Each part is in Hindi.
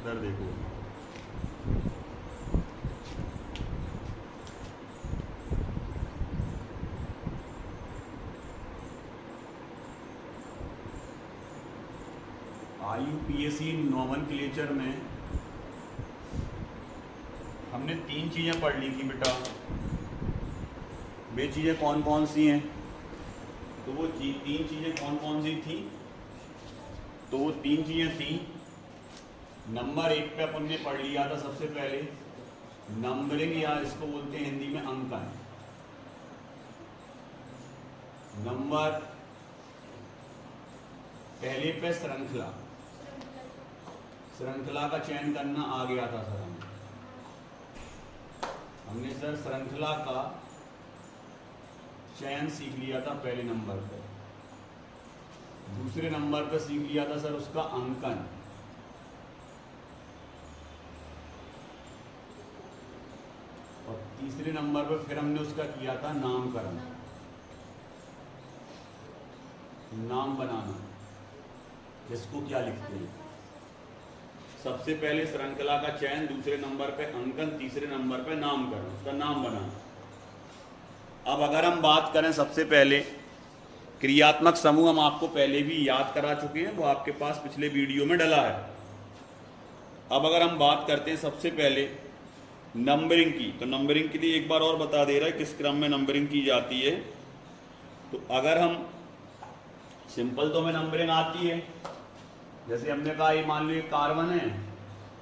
इधर देखो, IUPAC नोमेनक्लेचर में हमने 3 चीज़ें पढ़ ली थी बेटा। वे चीज़ें कौन कौन सी हैं? तो वो 3 चीज़ें कौन कौन सी थी? तो वो 3 चीज़ें थी। नंबर 1 पे अपन ने पढ़ लिया था सबसे पहले नंबरिंग, या इसको बोलते हैं हिंदी में अंकन। नंबर पहले पे श्रृंखला, श्रृंखला का चयन करना आ गया था सर हमने सर श्रृंखला का चयन सीख लिया था पहले नंबर पे। दूसरे नंबर पे सीख लिया था सर उसका अंकन। और तीसरे नंबर पे फिर हमने उसका किया था नामकरण, नाम बनाना, जिसको क्या लिखते हैं। सबसे पहले श्रृंखला का चयन, दूसरे नंबर पे अंकन, तीसरे नंबर पे नामकरण, उसका नाम बनाना। अब अगर हम बात करें सबसे पहले क्रियात्मक समूह, हम आपको पहले भी याद करा चुके हैं, वो आपके पास पिछले वीडियो में डला है। अब अगर हम बात करते हैं सबसे पहले नंबरिंग की, तो नंबरिंग के लिए एक बार और बता दे रहा है किस क्रम में नंबरिंग की जाती है। तो अगर हम सिंपल, तो हमें नंबरिंग आती है, जैसे हमने कहा ये मान लो ये कार्बन है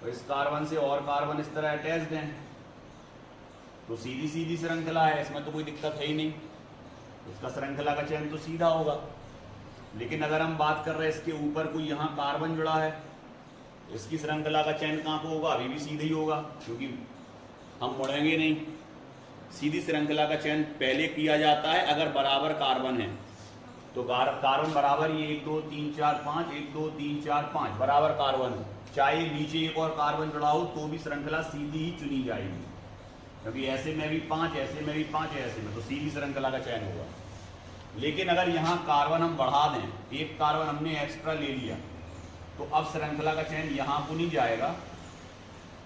और इस कार्बन से और कार्बन इस तरह अटैच्ड हैं, तो सीधी सीधी श्रृंखला है, इसमें तो कोई दिक्कत है ही नहीं, इसका श्रृंखला का चयन तो सीधा होगा। लेकिन अगर हम बात कर रहे हैं इसके ऊपर कोई यहाँ कार्बन जुड़ा है, इसकी श्रृंखला का चयन कहाँ को होगा? अभी भी सीधा ही होगा, क्योंकि हम मुड़ेंगे नहीं। सीधी श्रृंखला का चयन पहले किया जाता है अगर बराबर कार्बन है, तो कार्बन बराबर ये 1 2 3 4 5, 1 2 3 4 5 बराबर कार्बन है, चाहे नीचे एक और कार्बन जुड़ा हो तो भी श्रृंखला सीधी ही चुनी जाएगी, क्योंकि ऐसे में भी 5, ऐसे में भी 5, ऐसे में, तो सीधी श्रृंखला का चयन होगा। लेकिन अगर यहाँ कार्बन हम बढ़ा दें, एक कार्बन हमने एक्स्ट्रा ले लिया, तो अब श्रृंखला का चयन यहाँ को नहीं जाएगा,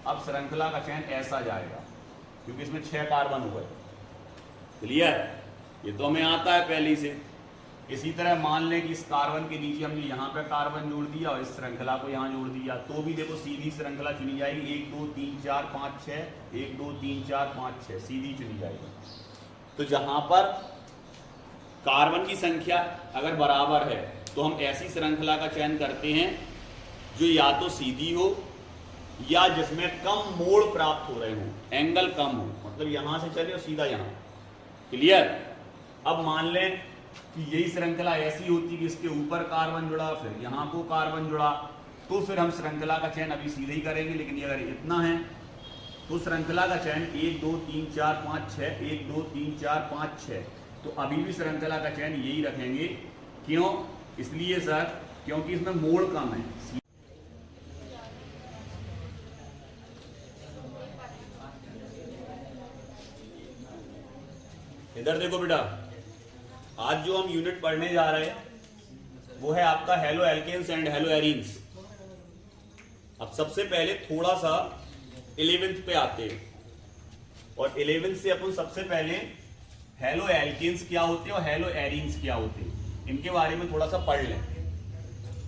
अब श्रृंखला का चयन ऐसा जाएगा, क्योंकि इसमें 6 कार्बन हो गए। क्लियर? ये तो हमें आता है पहले से। इसी तरह मान लें कि इस कार्बन के नीचे हमने यहाँ पे कार्बन जोड़ दिया और इस श्रृंखला को यहाँ जोड़ दिया, तो भी देखो सीधी श्रृंखला चुनी जाएगी। 1 2 3 4 5 6, 1 2 3 4 5 6 सीधी चुनी जाएगी। तो जहां पर कार्बन की संख्या अगर बराबर है तो हम ऐसी श्रृंखला का चयन करते हैं जो या तो सीधी हो या जिसमें कम मोड़ प्राप्त हो रहे हो, एंगल कम हो, मतलब यहां से चले और सीधा यहाँ। क्लियर? अब मान लें कि यही श्रृंखला ऐसी होती कि इसके ऊपर कार्बन जुड़ा, फिर यहाँ को कार्बन जुड़ा, तो फिर हम श्रृंखला का चयन अभी सीधे ही करेंगे। लेकिन अगर इतना है तो श्रृंखला का चयन 1 2 3 4 5 6, 1 2 3 4 5 6, तो अभी भी श्रृंखला का चयन यही रखेंगे। क्यों? इसलिए सर क्योंकि इसमें मोड़ कम है। इधर देखो बेटा, आज जो हम यूनिट पढ़ने जा रहे हैं वो है आपका haloalkanes and haloarenes. अब सबसे पहले थोड़ा सा 11th पे आते हैं, और 11th से अपन सबसे पहले हेलो एल्केन्स क्या होते हैं और हेलो एरीन्स क्या होते हैं, इनके बारे में थोड़ा सा पढ़ लें,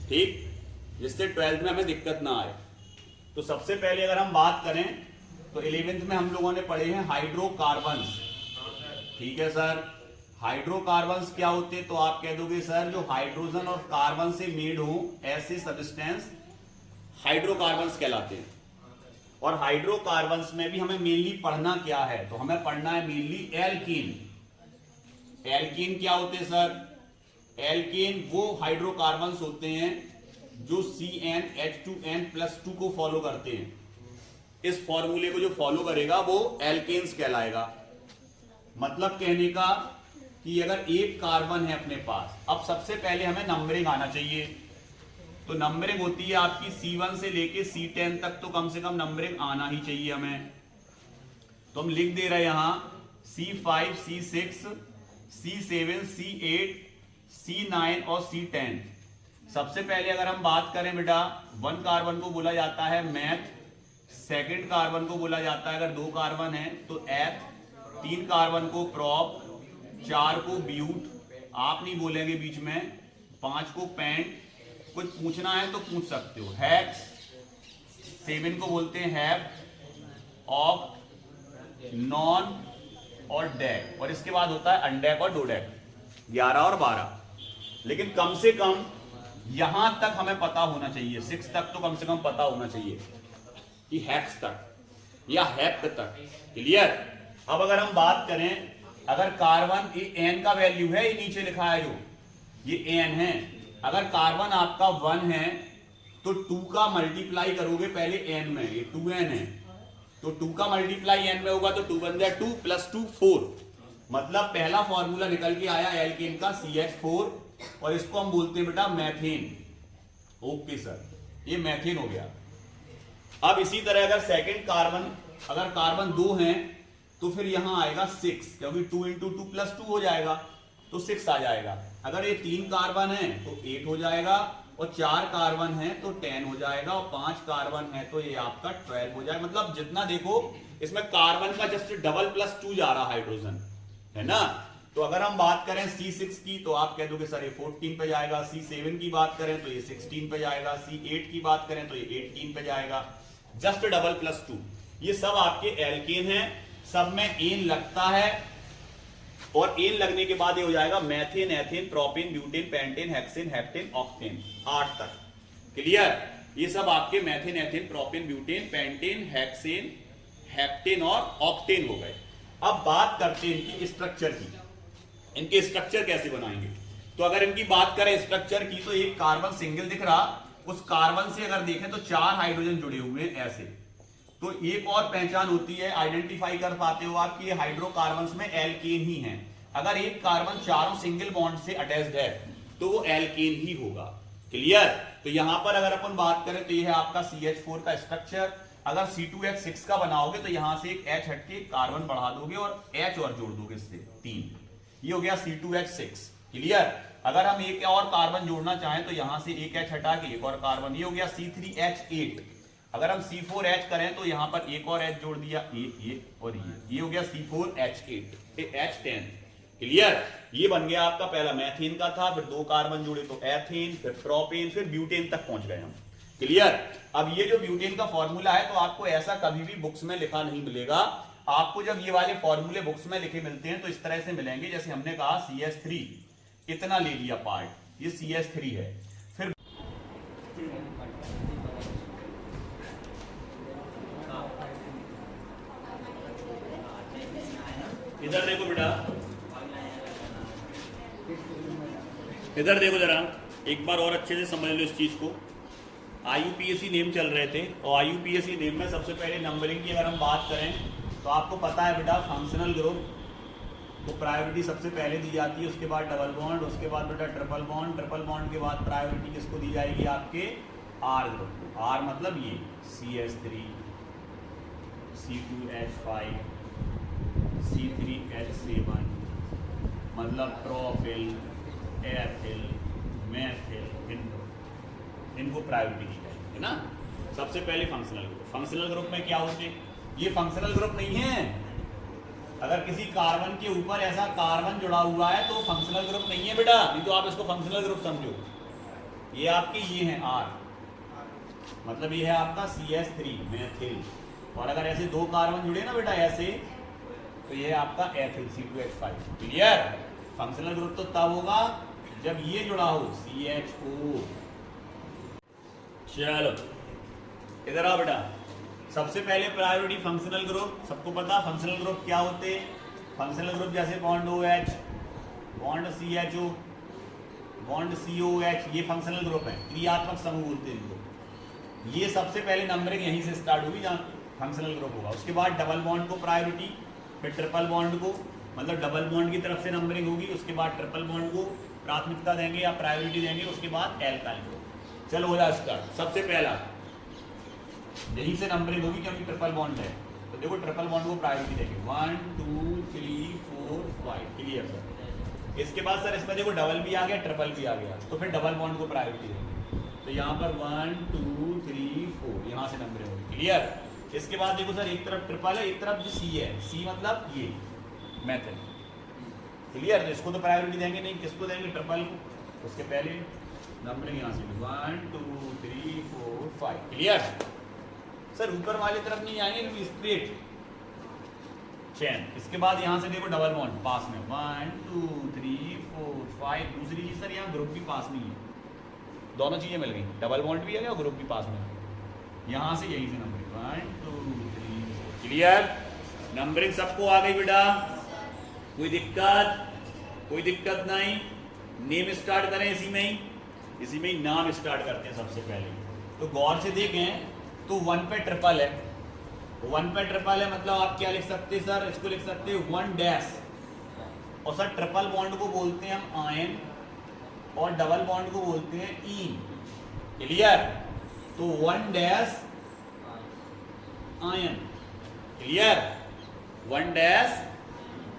ठीक, जिससे 12th में हमें दिक्कत ना आए। तो सबसे पहले अगर हम बात करें तो 11th में हम लोगों ने पढ़े हैं हाइड्रोकार्बन्स। ठीक है सर, हाइड्रोकार्बन्स क्या होते हैं? तो आप कह दोगे सर जो हाइड्रोजन और कार्बन से मेड हो ऐसे सब्सटेंस हाइड्रोकार्बन्स कहलाते हैं। और हाइड्रोकार्बन्स में भी हमें मेनली पढ़ना क्या है? तो हमें पढ़ना है मेनली एल्कीन। एल्कीन क्या होते हैं सर? एल्कीन वो हाइड्रोकार्बन्स होते हैं जो CnH2n+2 को फॉलो करते हैं। इस फॉर्मूले को जो फॉलो करेगा वो एल्केन्स कहलाएगा। मतलब कहने का कि अगर एक कार्बन है अपने पास, अब सबसे पहले हमें नंबरिंग आना चाहिए। तो नंबरिंग होती है आपकी C1 से लेके C10 तक, तो कम से कम नंबरिंग आना ही चाहिए हमें। तो हम लिख दे रहे हैं यहां C5, C6, C7, C8, C9 और C10। सबसे पहले अगर हम बात करें बेटा, 1 कार्बन को बोला जाता है मैथ, सेकंड कार्बन को बोला जाता है अगर 2 कार्बन है तो एथ, 3 कार्बन को प्रॉप, 4 को ब्यूट, आप नहीं बोलेंगे बीच में, 5 को पेंट, कुछ पूछना है तो पूछ सकते हो, हेक्स, 7 को बोलते हैं हैव, ऑक्ट, नॉन और डेक, और इसके बाद होता है अनडेक और डोडेक, 11 और 12। लेकिन कम से कम यहां तक हमें पता होना चाहिए, 6 तक तो कम से कम पता होना चाहिए कि हेक्स तक या हेक्ट तक। क्लियर। अब अगर हम बात करें, अगर कार्बन ये एन का वैल्यू है, ये नीचे लिखा है जो ये एन है, अगर कार्बन आपका 1 है तो 2 का मल्टीप्लाई करोगे पहले एन में, ये 2n है तो 2 का मल्टीप्लाई एन में होगा तो 2 बन जाए 2 + 2 4, मतलब पहला फॉर्मूला निकल के आया एल्केन का CH4, और इसको हम बोलते हैं बेटा मैथेन। ओके सर, ये मैथेन हो गया। अब इसी तरह अगर सेकंड कार्बन, अगर कार्बन 2 हैं तो फिर यहां आएगा 6, क्योंकि 2 × 2 + 2 हो जाएगा तो 6 आ जाएगा। अगर ये 3 कार्बन है तो 8 हो जाएगा, और 4 कार्बन है तो 10 हो जाएगा, और 5 कार्बन है तो ये आपका 12 हो जाएगा। मतलब जितना देखो इसमें कार्बन का जस्ट डबल +2 जा रहा हाइड्रोजन, है ना। तो अगर हम बात करें C6 की तो आप कह दोगे सर ये 14 पे जाएगा, C7 की बात करें तो ये 16 पे जाएगा, C8 की बात करें तो ये 18 पे जाएगा, जस्ट डबल +2। ये सब आपके एल्केन हैं, सब में एन लगता है, और एन लगने के बाद ये हो जाएगा methane, ethane, propane, butane, pentane, hexane, heptane, octane, 8 तक। क्लियर। ये सब आपके methane, ethane, propane, butane, pentane, hexane, heptane और ऑक्टेन हो गए। अब बात करते हैं इनकी स्ट्रक्चर की, इनके स्ट्रक्चर कैसे बनाएंगे। तो अगर इनकी बात करें स्ट्रक्चर की, तो एक कार्बन सिंगल दिख रहा, उस कार्बन से अगर देखें तो 4 हाइड्रोजन जुड़े हुए हैं ऐसे। तो एक और पहचान होती है, आइडेंटिफाई कर पाते हो आप कि ये हाइड्रोकार्बन्स में एल्केन ही है। अगर एक कार्बन चारों सिंगल बॉन्ड से अटैच्ड है तो वो एल्केन ही होगा। क्लियर। तो यहां पर अगर अपन बात करें तो ये है आपका CH4 का स्ट्रक्चर। अगर C2H6 का बनाओगे तो यहां से एक H हट के कार्बन बढ़ा दोगे और H और जोड़ दोगे, इससे 3, ये हो गया C2H6। क्लियर। अगर हम एक और कार्बन जोड़ना चाहें तो यहां से एक H हटा के एक और कार्बन, ये हो गया C3H8। अगर हम C4H करें तो यहां पर एक और H जोड़ दिया, ये और ये हो गया C4H8, H10। क्लियर। ये बन गया आपका पहला मैथेन का था, फिर 2 कार्बन जोड़े तो एथेन, फिर प्रोपेन, फिर ब्यूटेन तक पहुंच गए हम। क्लियर। अब ये जो ब्यूटेन का फॉर्मूला है तो आपको ऐसा कभी भी बुक्स में लिखा नहीं मिलेगा। आपको जब ये वाले फॉर्मूले बुक्स में लिखे मिलते हैं तो इस तरह से मिलेंगे, जैसे हमने कहा CH3 इतना ले लिया पार्ट, ये CH3 है। फिर इधर देखो बेटा, इधर देखो जरा, एक बार और अच्छे से समझ लो इस चीज को। IUPAC नेम चल रहे थे, और IUPAC नेम में सबसे पहले नंबरिंग की अगर हम बात करें तो आपको पता है बेटा फंक्शनल ग्रुप को प्रायोरिटी सबसे पहले दी जाती है, उसके बाद डबल बॉन्ड, उसके बाद बेटा ट्रिपल बॉन्ड, ट्रिपल बॉन्ड के बाद प्रायोरिटी किसको दी जाएगी, आपके R ग्रुप को। R मतलब ये CH3, C2H5, C3H7, मतलब प्रोपिल, एथिल, मेथिल, इनको प्रायोरिटी दी जाएगी, है ना। सबसे पहले फंक्शनल ग्रुप। फंक्शनल ग्रुप में क्या होते हैं, ये फंक्शनल ग्रुप नहीं है। अगर किसी कार्बन के ऊपर ऐसा कार्बन जुड़ा हुआ है तो फंक्शनल ग्रुप नहीं है बेटा, नहीं तो आप इसको फंक्शनल ग्रुप समझो। ये आपके ये है R, मतलब ये है आपका CH3 मेथिल, और अगर ऐसे 2 कार्बन जुड़े ना बेटा ऐसे, तो ये है आपका ethyl C2H5। Clear. Functional group तो तब होगा जब ये जुड़ा हो CHO। चलो इधर आओ बेटा, सबसे पहले प्रायोरिटी फंक्शनल ग्रुप। सबको पता फंक्शनल ग्रुप क्या होते हैं। फंक्शनल ग्रुप जैसे bond OH, bond CHO, bond COH, ये फंक्शनल ग्रुप है, क्रियात्मक समूह बोलते हैं इनको। ये सबसे पहले नंबरिंग यहीं से स्टार्ट होगी जहाँ फंक्शनल ग्रुप होगा। उसके बाद डबल बॉन्ड को प्रायोरिटी, फिर ट्रिपल बॉन्ड को, मतलब डबल बॉन्ड की तरफ से नंबरिंग होगी, उसके बाद ट्रिपल बॉन्ड को प्राथमिकता देंगे या प्रायोरिटी देंगे, उसके बाद एल्काइल को। चलो हो जाए स्टार्ट। सबसे पहला यहीं से नंबरिंग होगी क्योंकि ट्रिपल बॉन्ड है, तो देखो ट्रिपल बॉन्ड को प्रायोरिटी देंगे 1 2 3 4 5। Clear sir. इसके बाद सर इसमें देखो डबल भी आ गया, ट्रिपल भी आ गया, तो फिर डबल बॉन्ड को प्रायोरिटी देंगे। तो यहाँ पर 1 2 3 4 यहाँ से नंबरिंग होगी। क्लियर? इसके बाद देखो सर एक तरफ ट्रिपल है, एक तरफ सी है, सी मतलब ये मेथड। क्लियर? तो इसको तो प्रायोरिटी देंगे नहीं, किसको देंगे? ट्रिपल को। उसके पहले नंबरिंग यहाँ से 1 2 3 4 5। क्लियर? सर ऊपर वाली तरफ नहीं आएंगे क्योंकि स्ट्रेट चेन। इसके बाद यहाँ से देखो डबल बॉन्ड पास में 1 2 3 4 5। दूसरी चीज सर यहाँ ग्रुप भी पास नहीं है, दोनों चीजें मिल गई, डबल बॉन्ड भी है और ग्रुप भी पास में है। यहाँ से यही से नंबरिंग 1 2 3 4। क्लियर? नंबरिंग सबको आ गई बेटा? कोई दिक्कत? कोई दिक्कत नहीं। नेम स्टार्ट करें इसी में ही नाम स्टार्ट करते हैं सबसे पहले। तो गौर से देखें तो 1 पे ट्रिपल है, 1 पे ट्रिपल है मतलब आप क्या लिख सकते हैं सर? इसको लिख सकते हैं 1 डैश। और सर ट्रिपल बॉन्ड को बोलते हैं हम आयन और डबल बॉन्ड को बोलते हैं ईन। क्लियर? तो 1 डैश आयन। क्लियर? 1 डैश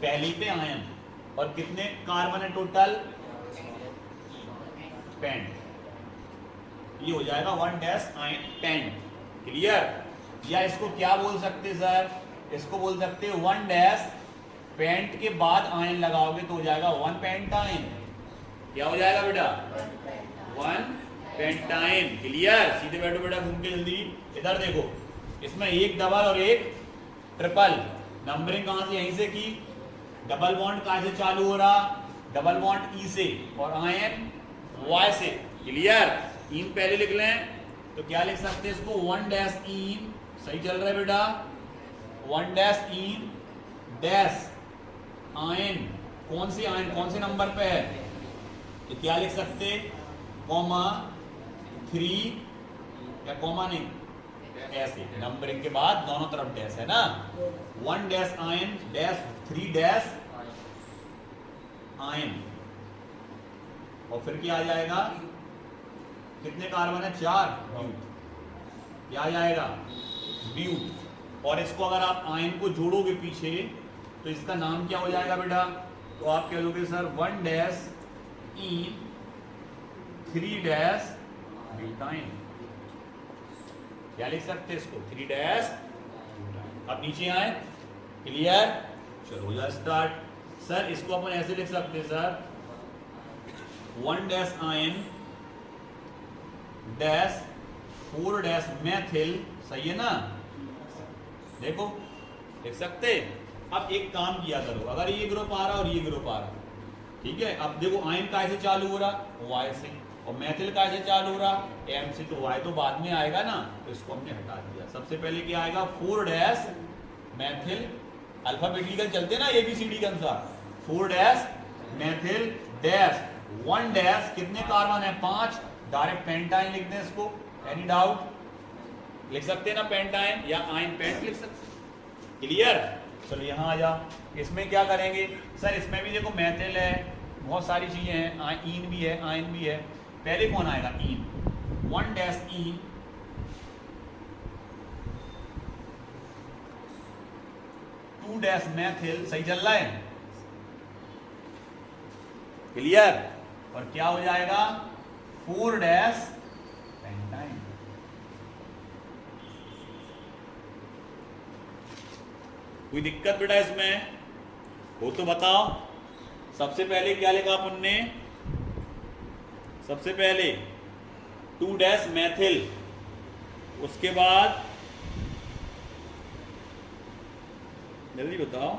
पहली पे आयन। और कितने कार्बन है टोटल? पेंट। ये हो जाएगा 1 डैश आयन पेंट। क्लियर? या इसको क्या बोल सकते सर? इसको बोल सकते हैं 1 डैश पेंट के बाद आयन लगाओगे तो हो जाएगा 1 पेंटाइन। क्या हो जाएगा बेटा? 1 पेंटाइन। क्लियर? सीधे बैठो बेटा, घूम के जल्दी। इधर देखो, इसमें एक डबल और एक ट्रिपल। नंबरिंग कहां से? यहीं से की। डबल बॉन्ड कहां से चालू हो रहा? डबल बॉन्ड ई से और आयन वाई से। क्लियर? इन पहले लिख लें तो क्या लिख सकते हैं इसको? 1 डैश इन। सही चल रहा है बेटा? 1 डैश इन डैश आयन। कौन सी आयन कौन से नंबर पे है? तो क्या लिख सकते? कॉमा 3 या कॉमा नहीं, ऐसे नंबरिंग के बाद दोनों तरफ डैश है ना। 1 dash ion dash 3 dash ion. और फिर क्या आ जाएगा? कितने कार्बन है? 4 ब्यूट। क्या आ जाएगा? ब्यूट। और इसको अगर आप आयन को जोड़ोगे पीछे तो इसका नाम क्या हो जाएगा बेटा? तो आप कह दोगे sir 1 dash in 3 dash butyne. क्या लिख सकते हैं इसको? 3 डैश। अब नीचे आए। क्लियर? चलो हो जाए स्टार्ट। सर इसको अपन ऐसे लिख सकते हैं sir 1 dash ion dash 4 dash methyl. सही है ना? देखो लिख सकते। अब एक काम किया करो, अगर ये ग्रुप आ रहा और ये ग्रुप आ रहा, ठीक है? अब देखो आयन का ऐसे चालू हो रहा वाई से और मेथिल का ऐसे चालू हो रहा एम से, तो वाई तो बाद में आएगा ना, तो इसको हमने हटा दिया। सबसे पहले क्या आएगा? 4 डैश मेथिल। अल्फाबेटिकल चलते ना ABCD के अनुसार। 4 डैश मेथिल डैश 1 डैश कितने कार्बन है? 5। डायरेक्ट पेंटाइन लिख दें इसको। Any doubt? लिख सकते हैं ना पेंटाइन या आयन पेंट लिख सकते हैं। क्लियर? चलो यहाँ आ जाओ। इसमें क्या करेंगे सर? इसमें भी देखो मेथिल है, बहुत सारी चीजें हैं, ईन भी है, आयन भी है। पहले कौन आएगा? ईन। 1 डैश ईन 2 डैश मेथिल। सही चल रहा है? क्लियर? और क्या हो जाएगा? 4 डैश पेंटाइन। कोई दिक्कत बेटा इसमें हो तो बताओ। सबसे पहले क्या लिखा अपन ने? सबसे पहले 2 डैश मेथिल, उसके बाद जल्दी बताओ।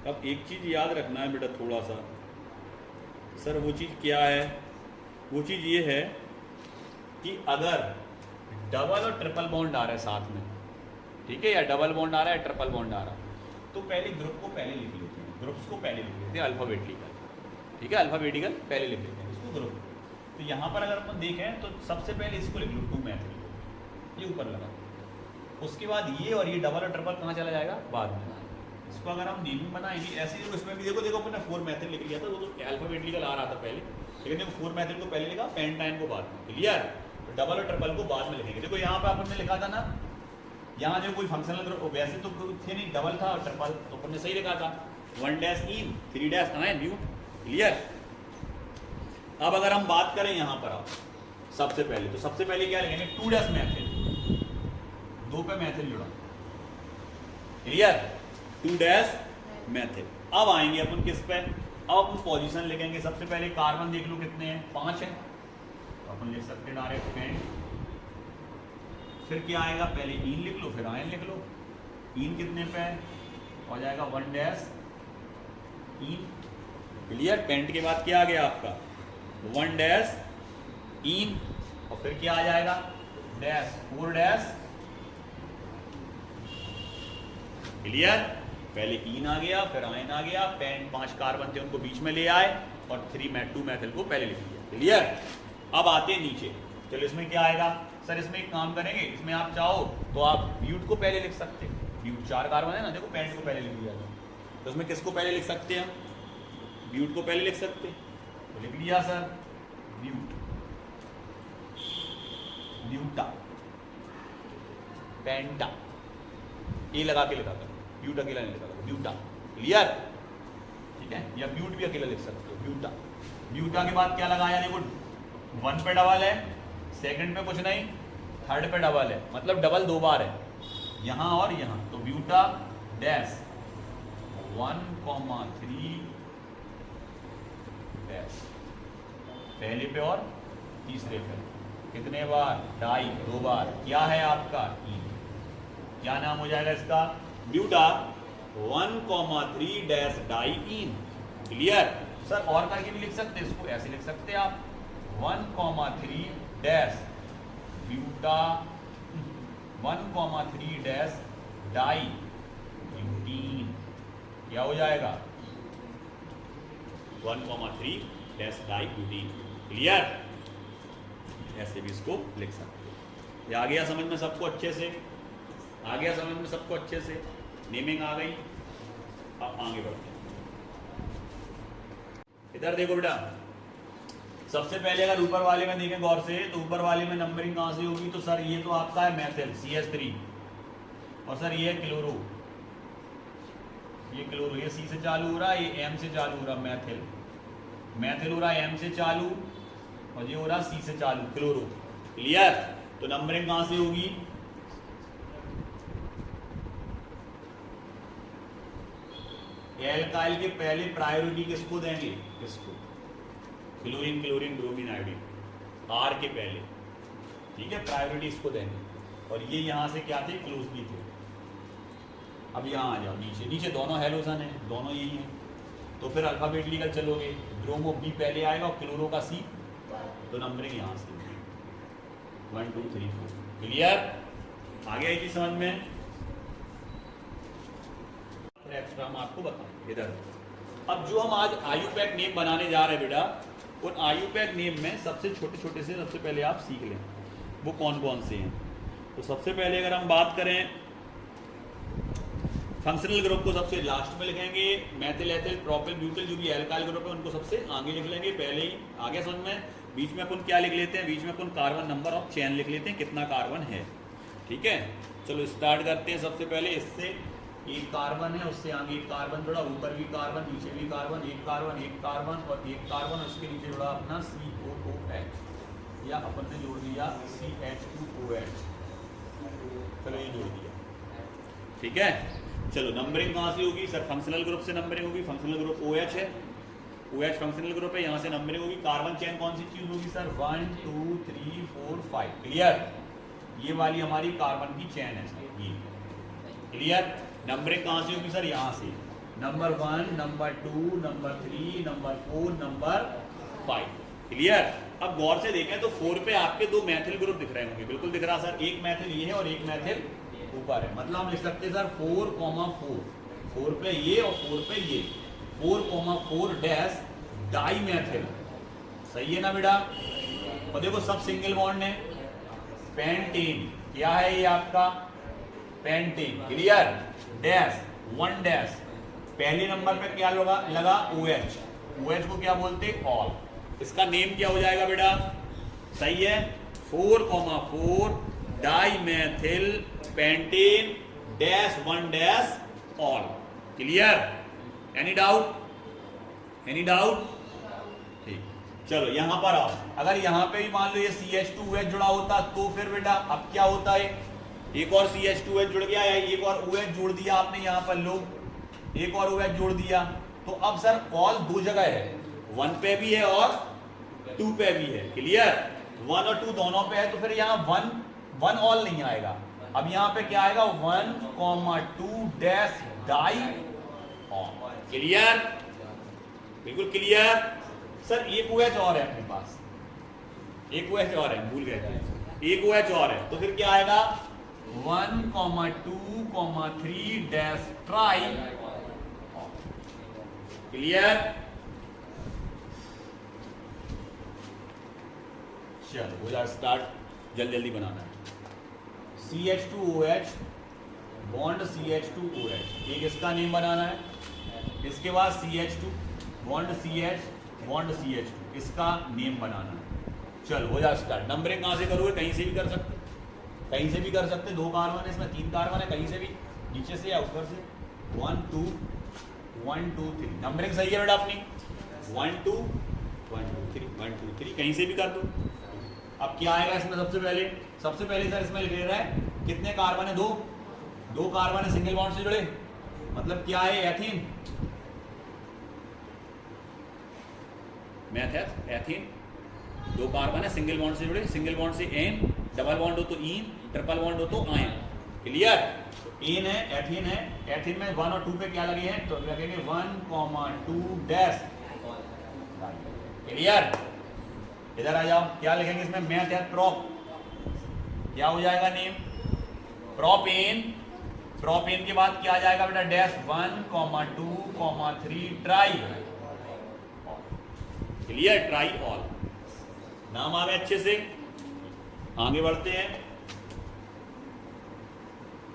अब एक चीज याद रखना है बेटा थोड़ा सा। सर वो चीज क्या है? वो चीज ये है कि अगर डबल और ट्रिपल बॉन्ड आ रहा है साथ में, ठीक है, या डबल बॉन्ड आ रहा है ट्रिपल बॉन्ड आ रहा है, तो पहले ग्रुप को पहले लिख लेते हैं, ग्रुप्स को पहले लिख लेते हैं अल्फाबेटिकल। ठीक है, अल्फाबेटिकल पहले लिख लेते हैं इसको ग्रुप। तो यहाँ पर अगर अपन देखें तो सबसे पहले इसको लिख लो 2 मेथिल, ये ऊपर लगा। उसके बाद ये और ये डबल और ट्रिपल कहाँ चला जाएगा? बाद में। इसको अगर हम नेमिंग बनाएंगे ऐसे ही, इसमें भी देखो अपने 4 मेथिल लिख लिया था, वो तो अल्फाबेटिकल आ रहा था पहले, लेकिन देखो 4 मेथिल को पहले लिखा, पेंटाइन को बाद में। क्लियर? तो डबल और ट्रिपल को बाद में लिखेंगे। देखो यहाँ पे अपन ने लिखा था ना यहाँ जो कोई फंक्शनल ग्रुप वैसे तो कोई थे नहीं, डबल था ट्रिपल, तो अपन ने सही लिखा था 1 dash in 3 dash ion mute. Clear. अब अगर हम बात करें यहाँ पर आप सबसे पहले, तो सबसे पहले क्या लिखेंगे 2 डैश मैथिल, 2 पे मैथिल जुड़ा। Clear, 2 dash Maithil. अब आएंगे अपन किस पे, अब अपन पोजीशन लिखेंगे। सबसे पहले कार्बन देख लो कितने हैं, 5 है, तो अपन लिख सकते हैं डायरेक्ट पेंट। फिर क्या आएगा, पहले इन लिख लो फिर आयन लिख लो। इन कितने पे है, हो जाएगा 1 डैश इन। क्लियर। पेंट के बाद क्या आ गया आपका 1 डैश इन, और फिर क्या आ जाएगा डैश 4 डैश। क्लियर। पहले इन आ गया फिर आयन आ गया, पेंट 5 कार्बन थे उनको बीच में ले आए और 2 मैथिल को पहले लिख दिया। क्लियर। अब आते हैं नीचे। चलो इसमें क्या आएगा सर, इसमें एक काम करेंगे, इसमें आप चाहो तो आप ब्यूट को पहले लिख सकते हैं। ब्यूट 4 कार्बन है ना, देखो पेंट को पहले लिख दिया था, तो इसमें किसको पहले लिख सकते हैं, ब्यूट को पहले लिख सकते हैं, तो लिख लिया सर ब्यूट, ब्यूटा, पेंटा, ए लगा के लिखा था, ब्यूट अकेला नहीं लिखा था, ब्यूटा। क्लियर। ठीक है, या ब्यूट भी अकेला लिख सकते हो, ब्यूटा। ब्यूटा के बाद क्या लगाया, देखो 1 पे डबल है, सेकंड पे कुछ नहीं, थर्ड पे डबल है, मतलब डबल 2 बार है यहाँ और यहाँ, तो ब्यूटा डैश 1,3 डैश, पहले पे और तीसरे पे कितने बार, डाई 2 बार। क्या है आपका इन, क्या नाम हो जाएगा इसका, ब्यूटा 1,3 डैश डाई इन। क्लियर। सर और करके भी लिख सकते हैं इसको, ऐसे लिख सकते हैं आप 1,3 dash buta 1,3 dash di butene. क्या हो जाएगा 1,3 डैश डाई ब्यूटीन। क्लियर। ऐसे भी इसको लिख सकते हैं। ये आ गया समझ में सबको अच्छे से, आ गया समझ में सबको अच्छे से, नेमिंग आ गई। अब आगे बढ़ते हैं। इधर देखो बेटा, सबसे पहले अगर ऊपर वाले में देखें गौर से, तो ऊपर वाले में नंबरिंग कहाँ से होगी, तो सर ये तो आपका है मैथिल CH3, और सर ये है क्लोरो, ये क्लोरो, ये C से चालू हो रहा है, ये M से चालू हो रहा, मैथिल, मैथिल हो रहा है M से चालू, और ये हो रहा C से चालू, क्लोरो। क्लियर। तो नंबरिंग कहाँ से होगी, एल्काइल के पहले प्रायोरिटी किसको देंगे, किसको, chlorine, chlorine, bromine, iodine, R के पहले। ठीक है, प्रायोरिटी इसको देंगे। और ये यहाँ से क्या थे, क्लोजली थे। अब यहाँ आ जाओ नीचे, नीचे दोनों हेलोजन है, दोनों यही हैं, तो फिर अल्फाबेटली चलोगे, ब्रोमो B पहले आएगा और क्लोरो का C, तो नंबरिंग यहाँ से 1 2 3 4। क्लियर। आ गया ये चीज समझ में। एक्स्ट्रा हम आपको बताएं इधर। अब जो हम आज आयुपैक नेम बनाने जा रहे हैं बेटा, उन आयुपैक नेम में सबसे छोटे छोटे से सबसे पहले आप सीख लें वो कौन कौन से हैं। तो सबसे पहले अगर हम बात करें फंक्शनल ग्रुप को सबसे लास्ट में लिखेंगे, मैथिल, एथिल, प्रोपिल, ब्यूटिल जो भी एल्काइल ग्रुप है उनको सबसे आगे लिख लेंगे। पहले ही आगे समझ में, बीच में अपन क्या लिख लेते हैं, बीच में अपन कार्बन नंबर ऑफ चेन लिख लेते हैं, कितना कार्बन है। ठीक है, चलो स्टार्ट करते हैं। सबसे पहले इससे एक कार्बन है, उससे आगे एक कार्बन जुड़ा, ऊपर भी कार्बन, नीचे भी कार्बन, एक कार्बन, एक कार्बन और एक कार्बन, उसके नीचे जुड़ा अपना COOH, या अपन ने जोड़ दिया CH2OH। चलो ये जोड़ दिया। ठीक है, चलो नंबरिंग कहाँ से होगी सर, फंक्शनल ग्रुप से नंबरिंग होगी। फंक्शनल ग्रुप OH है, OH फंक्शनल ग्रुप है, यहाँ से नंबरिंग होगी। कार्बन चेन कौन सी चीज होगी सर, 1 2 3 4 5। क्लियर। ये वाली हमारी कार्बन की चेन है सर, ये। क्लियर। नंबरिंग कहाँ से होगी सर, यहाँ से, number 1, number 2, number 3, number 4, number 5। Clear. अब गौर से देखें तो 4 पे आपके 2 मैथिल ग्रुप दिख रहे होंगे, बिल्कुल दिख रहा सर, एक मैथिल ये है और एक मैथिल ऊपर है, मतलब हम लिख सकते हैं सर 4,4, 4 पे ये और 4 पे ये, 4,4 डैश डाई मैथिल। सही है ना बेटा। और देखो सब सिंगल बॉन्ड है, पेंटेन, क्या है ये आपका पेंटेन। क्लियर। डैश 1 डैश, पहले नंबर पे क्या लगा OH, OH को क्या बोलते हैं ऑल। इसका नेम क्या हो जाएगा बेटा, सही है, 4,4 di methyl pentane dash one dash ol. Clear? Any doubt? Any doubt? ठीक, चलो यहां पर आओ। अगर यहां पे भी मान लो ये CH2OH जुड़ा होता तो फिर बेटा अब क्या होता है, एक और CH2OH जुड़ गया है, एक और OH जोड़ दिया आपने यहां पर, लो एक और OH जोड़ दिया, तो अब सर ऑल दो जगह है, 1 पे भी है और 2 पे भी है। क्लियर? 1 और 2 दोनों पे है, तो फिर यहाँ 1 ऑल नहीं आएगा। अब यहाँ पे क्या आएगा, 1,2 डैश डाई ऑल। क्लियर? बिल्कुल क्लियर। सर एक OH और है अपने पास, एक OH और है, भूल गए थे, एक OH और है, तो फिर क्या आएगा, 1,2,3 डैश ट्राई। क्लियर? चलो हो जाए स्टार्ट, जल्दी बनाना है। CH2OH बॉन्ड CH2OH, एक इसका नेम बनाना है, इसके बाद CH2 bond CH bond CH2, इसका नेम बनाना है। चलो हो जाए स्टार्ट। नंबरिंग कहाँ से करोगे, कहीं से भी कर सकते, कहीं से भी कर सकते, 2 कार्बन है इसमें, 3 कार्बन है, कहीं से भी, नीचे से या ऊपर से। 1 2 1 2 3, नंबरिंग सही है बेटा अपनी, 1 2 1 2 3 1 2 3, कहीं से भी कर दो। अब क्या आएगा इसमें, सबसे पहले सर इसमें लिख रहा है कितने कार्बन है, 2 कार्बन है सिंगल बॉन्ड से जुड़े, मतलब क्या है, एथीन, मैथ है, एथीन 2 कार्बन है सिंगल बॉन्ड से जुड़े, सिंगल बॉन्ड से एन, डबल बॉन्ड हो तो ईन, ट्रिपल बॉन्ड हो तो आयन। क्लियर? एन है, एथीन है, एथीन में 1 और 2 पे क्या लगे हैं, तो लगेंगे 1,2 डैश। क्लियर? इधर आ जाओ, क्या लिखेंगे इसमें, मैथ है, प्रोप, क्या हो जाएगा नेम, प्रोपेन। प्रोपेन के बाद क्या आ जाएगा बेटा, dash 1,2,3 try. Clear? Try all, नाम आ गए अच्छे से। आगे बढ़ते हैं।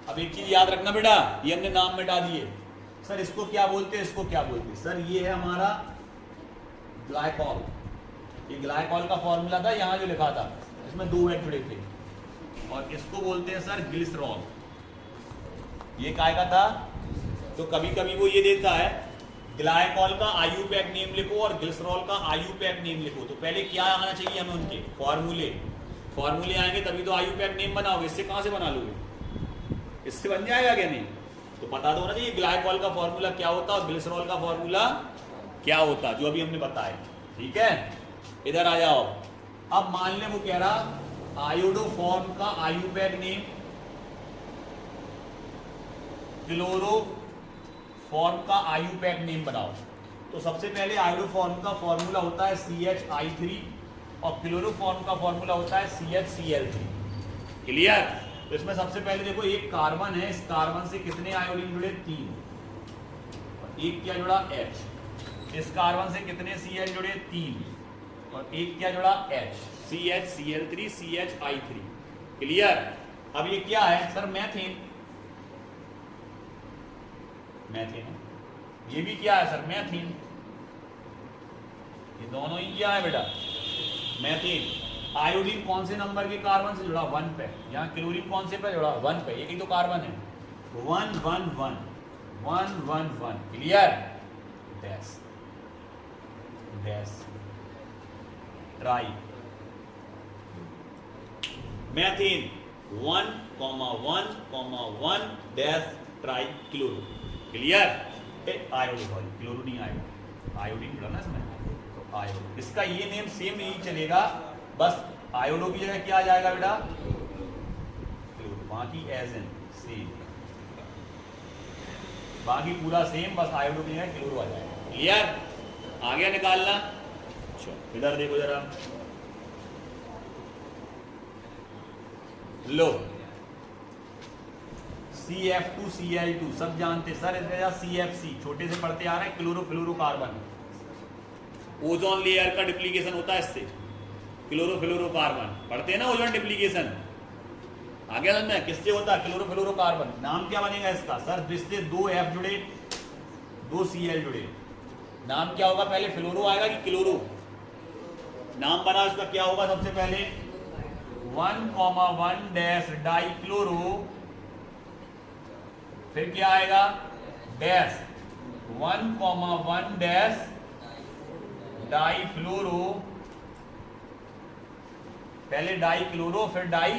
अब एक चीज याद रखना बेटा, ये हमने नाम मिटा दिए, सर इसको क्या बोलते हैं, इसको क्या बोलते हैं, सर ये है हमारा ग्लाइकॉल। ये ग्लाइकॉल का फॉर्मूला था यहाँ जो लिखा था, इसमें 2 H जुड़े थे, और इसको बोलते हैं सर ग्लिसरॉल। ये काय का था, तो कभी कभी वो ये देता है ग्लाइकॉल का IUPAC नेम लिखो और ग्लिसरॉल का IUPAC नेम लिखो, तो पहले क्या आना चाहिए हमें, उनके फॉर्मूले आएंगे तभी तो IUPAC नेम बनाओगे, इससे कहां से बना लोगे, इससे बन जाएगा क्या नहीं, तो पता तो होना चाहिए ग्लाइकॉल का फॉर्मूला क्या होता है और ग्लिसरॉल का फॉर्मूला क्या होता, जो अभी हमने बताया। ठीक है, इधर आ जाओ। अब मान ले वो कह रहा आयोडोफॉर्म का IUPAC नेम, क्लोरोफॉर्म का IUPAC नेम बनाओ। तो सबसे पहले आयोडोफॉर्म का फॉर्मूला होता है CHI3 और क्लोरोफॉर्म का फॉर्मूला होता है CHCl3। क्लियर? तो इसमें सबसे पहले देखो एक कार्बन है, इस कार्बन से कितने आयोडीन जुड़े, 3, और एक क्या जुड़ा, H। इस कार्बन से कितने Cl जुड़े, 3, और एक क्या जुड़ा, H, CHCl3 CHI3। क्लियर? अब ये क्या है सर, मैथेन, ये भी क्या है सर, मैथेन। ये दोनों ही क्या है बेटा, मैथेन। आयोडीन कौन से नंबर के कार्बन से जुड़ा, 1 पे, यहाँ क्लोरीन कौन से पे जुड़ा, 1 पे, एक ही तो कार्बन है, 1 1 1 1 1 1। Clear? Dash dash try methane 1,1,1 dash try chloro. Clear? Iodine, chloro नहीं आएगा, आयोडीन जुड़ा ना इसमें, तो आयोडो, इसका ये नेम सेम नहीं चलेगा, बस आयोडो की जगह क्या आ जाएगा बेटा, क्लोरो, बाकी एज एन सेम, बाकी पूरा सेम, बस आयोडो की जगह क्लोरो आ जाएगा। क्लियर? आगे निकालना। चलो इधर देखो जरा, लो CF2Cl2 सब जानते सर, इसमें CFC छोटे से पढ़ते आ रहे हैं, क्लोरोफ्लोरोकार्बन, ओजोन लेयर का डिप्लीकेशन होता है इससे, क्लोरोफ्लोरोकार्बन पढ़ते हैं ना, ओजोन डिप्लीकेशन। आगे समझना है किससे होता है, क्लोरोफ्लोरोकार्बन। नाम क्या बनेगा इसका सर, जिससे 2 F जुड़े 2 Cl जुड़े, नाम क्या होगा, पहले फ्लोरो आएगा कि क्लोरो, नाम बना उसका क्या होगा, सबसे पहले 1,1 डैश डाई क्लोरो फिर क्या आएगा, डैश 1,1 डैश डाई फ्लोरो, पहले डाई क्लोरो फिर डाई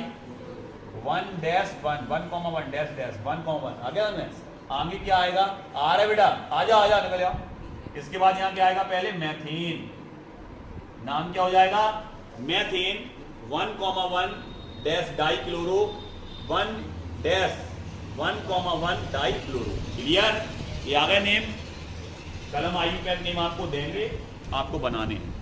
1 डैश 1,1 डैश डैश 1,1 आ गया ना। आगे क्या आएगा, आ रहा है बेटा, आजा आजा निकल जाओ। इसके बाद यहाँ क्या आएगा, पहले मैथीन, नाम क्या हो जाएगा, methane 1,1 dash die chloro 1 dash 1,1 die chloro. Clear, ये आ गया नेम। कलम आई पैक नेम आपको देंगे, आपको बनाने हैं।